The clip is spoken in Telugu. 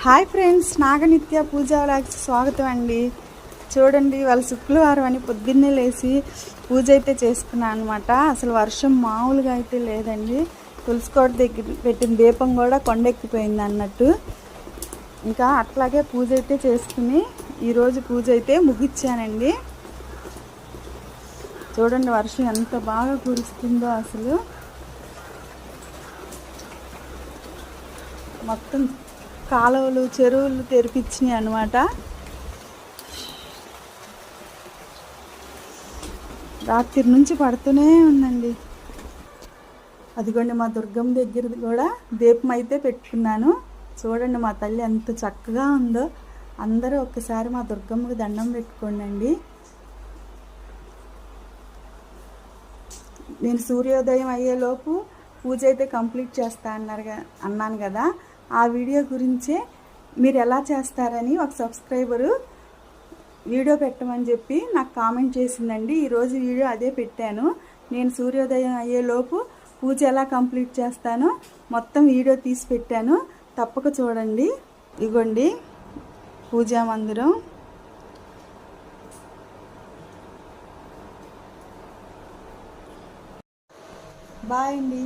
హాయ్ ఫ్రెండ్స్, నాగనిత్య పూజా వ్లాగ్స్కి స్వాగతం అండి. చూడండి, వాళ్ళ శుక్రవారం అని పొద్దున్నే లేచి పూజ అయితే చేసుకున్నాను అనమాట. అసలు వర్షం మామూలుగా అయితే లేదండి. తులసికోట దగ్గర పెట్టిన దీపం కూడా కొండెక్కిపోయింది అన్నట్టు. ఇంకా అట్లాగే పూజ అయితే చేసుకుని ఈరోజు పూజ అయితే ముగిచ్చానండి. చూడండి వర్షం ఎంత బాగా కురుస్తుందో. అసలు మొత్తం కాలువలు చెరువులు తెరిపించినాయి అన్నమాట. రాత్రి నుంచి పడుతూనే ఉందండి. అదిగోండి, మా దుర్గమ్మ దగ్గర కూడా దీపం అయితే పెట్టుకున్నాను. చూడండి మా తల్లి ఎంత చక్కగా ఉందో. అందరూ ఒక్కసారి మా దుర్గమ్మకి దండం పెట్టుకోండి. నేను సూర్యోదయం అయ్యేలోపు పూజ అయితే కంప్లీట్ చేస్తా అన్నాను కదా. ఆ వీడియో గురించే మీరు ఎలా చేస్తారని ఒక సబ్స్క్రైబరు వీడియో పెట్టమని చెప్పి నాకు కామెంట్ చేసిందండి. ఈరోజు వీడియో అదే పెట్టాను. నేను సూర్యోదయం అయ్యేలోపు పూజ ఎలా కంప్లీట్ చేస్తానో మొత్తం వీడియో తీసి పెట్టాను. తప్పక చూడండి. ఇగోండి పూజా మందిరం. బాయ్ అండి.